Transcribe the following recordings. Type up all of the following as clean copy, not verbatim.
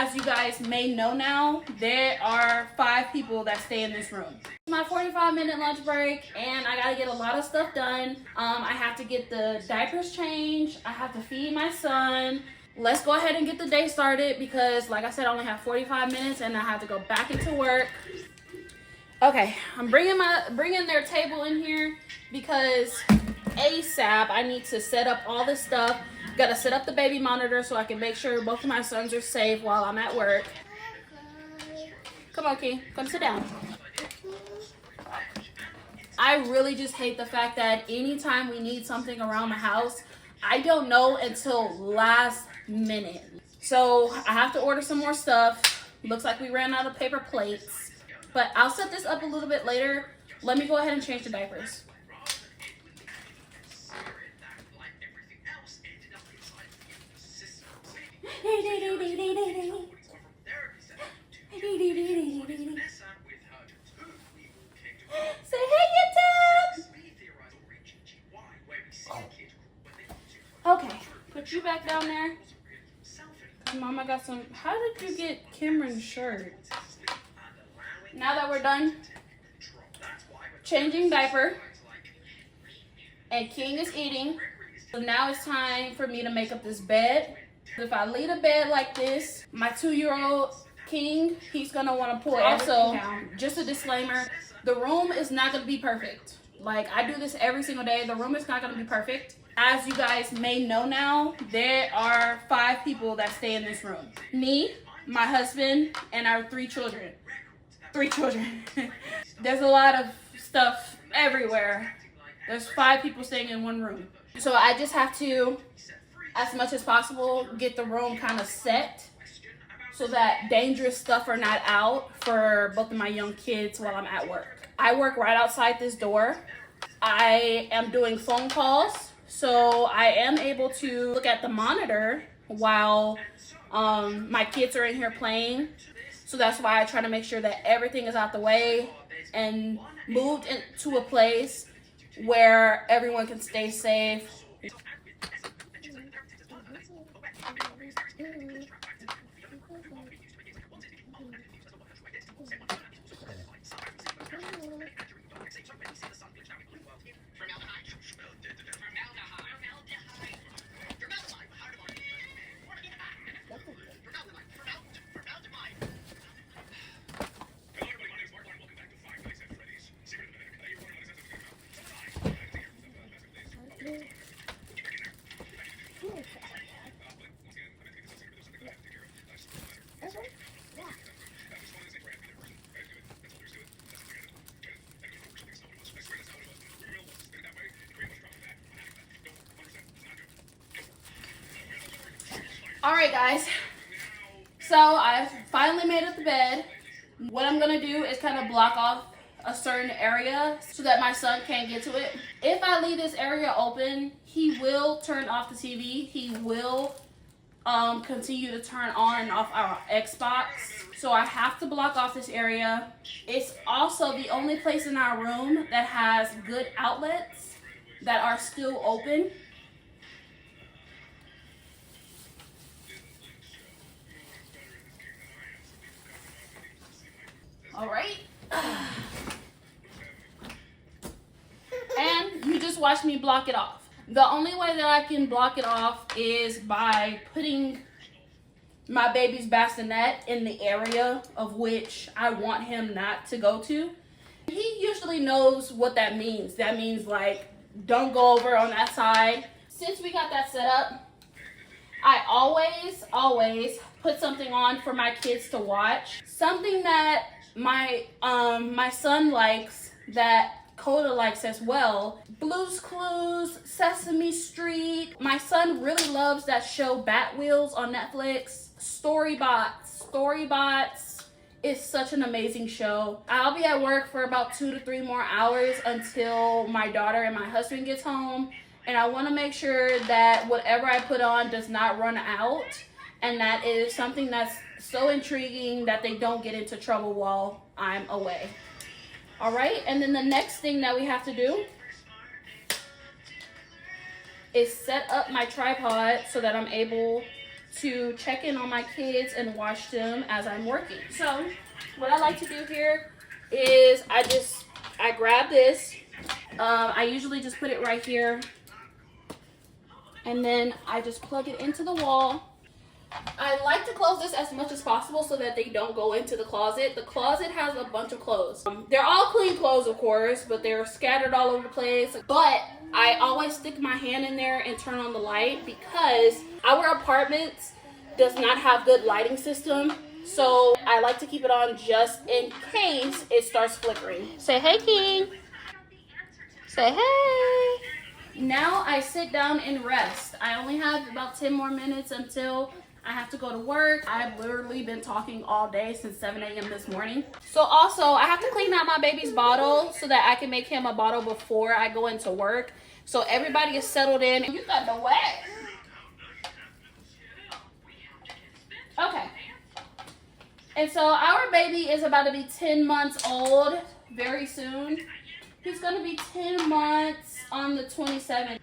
As you guys may know now, there are 5 people that stay in this room. It's my 45-minute lunch break, and I gotta get a lot of stuff done. I have to get the diapers changed. I have to feed my son. Let's go ahead and get the day started because, like I said, I only have 45 minutes, and I have to go back into work. Okay, I'm bringing their table in here because ASAP I need to set up all this stuff. Gotta set up the baby monitor so I can make sure both of my sons are safe while I'm at work. Come on, King. Come sit down. I really just hate the fact that anytime we need something around the house, I don't know until last minute. So I have to order some more stuff. Looks like we ran out of paper plates. But I'll set this up a little bit later. Let me go ahead and change the diapers. Say hey, YouTube! Okay, put you back down there. Mama got some. How did you get Cameron's shirt? Now that we're done changing diaper and King is eating, so now it's time for me to make up this bed. If I leave the bed like this, my 2-year-old King, he's gonna want to pull everything down. Just a disclaimer, the room is not gonna be perfect. Like, I do this every single day. The room is not gonna be perfect. As you guys may know now, there are 5 people that stay in this room. Me, my husband, and our 3 children. 3 children. There's a lot of stuff everywhere. There's 5 people staying in one room. So I just have to, as much as possible, get the room kind of set so that dangerous stuff are not out for both of my young kids while I'm at work. I work right outside this door. I am doing phone calls, so I am able to look at the monitor while my kids are in here playing. So that's why I try to make sure that everything is out the way and moved into a place where everyone can stay safe. Alright guys, so I finally made up the bed. What I'm going to do is kind of block off a certain area so that my son can't get to it. If I leave this area open, he will turn off the TV. He will continue to turn on and off our Xbox. So I have to block off this area. It's also the only place in our room that has good outlets that are still open. All right. And you just watch me block it off. The only way that I can block it off is by putting my baby's bassinet in the area of which I want him not to go to. He usually knows what that means. That means, like, don't go over on that side. Since we got that set up, I always put something on for my kids to watch. Something that my son likes, that Coda likes as well. Blue's Clues, Sesame Street. My son really loves that show Bat Wheels on Netflix. Storybots is such an amazing show. I'll be at work for about 2 to 3 more hours until my daughter and my husband gets home. And I want to make sure that whatever I put on does not run out. And that is something that's so intriguing that they don't get into trouble while I'm away. All right, and then the next thing that we have to do is set up my tripod so that I'm able to check in on my kids and watch them as I'm working. So what I like to do here is I grab this. I usually just put it right here, and then I just plug it into the wall. I like to close this as much as possible so that they don't go into the closet. The closet has a bunch of clothes. They're all clean clothes, of course, but they're scattered all over the place. But I always stick my hand in there and turn on the light because our apartments does not have good lighting system. So I like to keep it on just in case it starts flickering. Say hey, King. Say hey. Now I sit down and rest. I only have about 10 more minutes until I have to go to work. I've literally been talking all day since 7 a.m. this morning. So also, I have to clean out my baby's bottle so that I can make him a bottle before I go into work. So everybody is settled in. You got the wet. Okay. And so our baby is about to be 10 months old very soon. He's going to be 10 months on the 27th.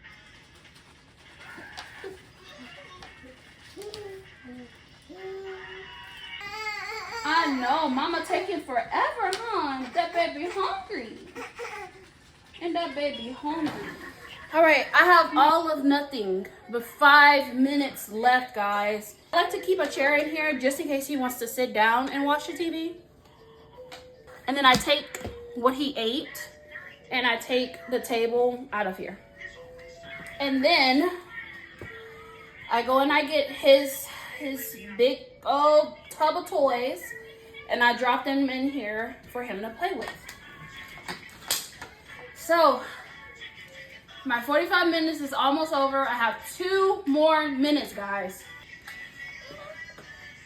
I know, mama taking forever, huh? That baby hungry. And that baby hungry. All right, I have all of nothing but 5 minutes left, guys. I like to keep a chair in here just in case he wants to sit down and watch the TV. And then I take what he ate and I take the table out of here. And then I go and I get his big old tub of toys and I drop them in here for him to play with. So my 45 minutes is almost over. I have 2 more minutes, guys.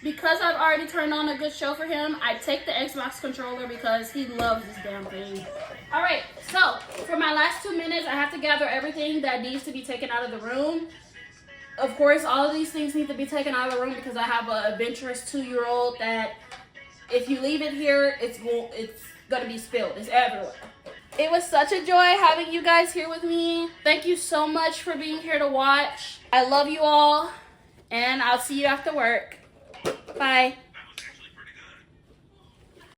Because I've already turned on a good show for him, I take the Xbox controller because he loves this damn thing. All right, so for my last 2 minutes, I have to gather everything that needs to be taken out of the room. Of course, all of these things need to be taken out of the room because I have an adventurous 2-year-old that if you leave it here, it's gonna be spilled. It's everywhere. It was such a joy having you guys here with me. Thank you so much for being here to watch. I love you all, and I'll see you after work. Bye.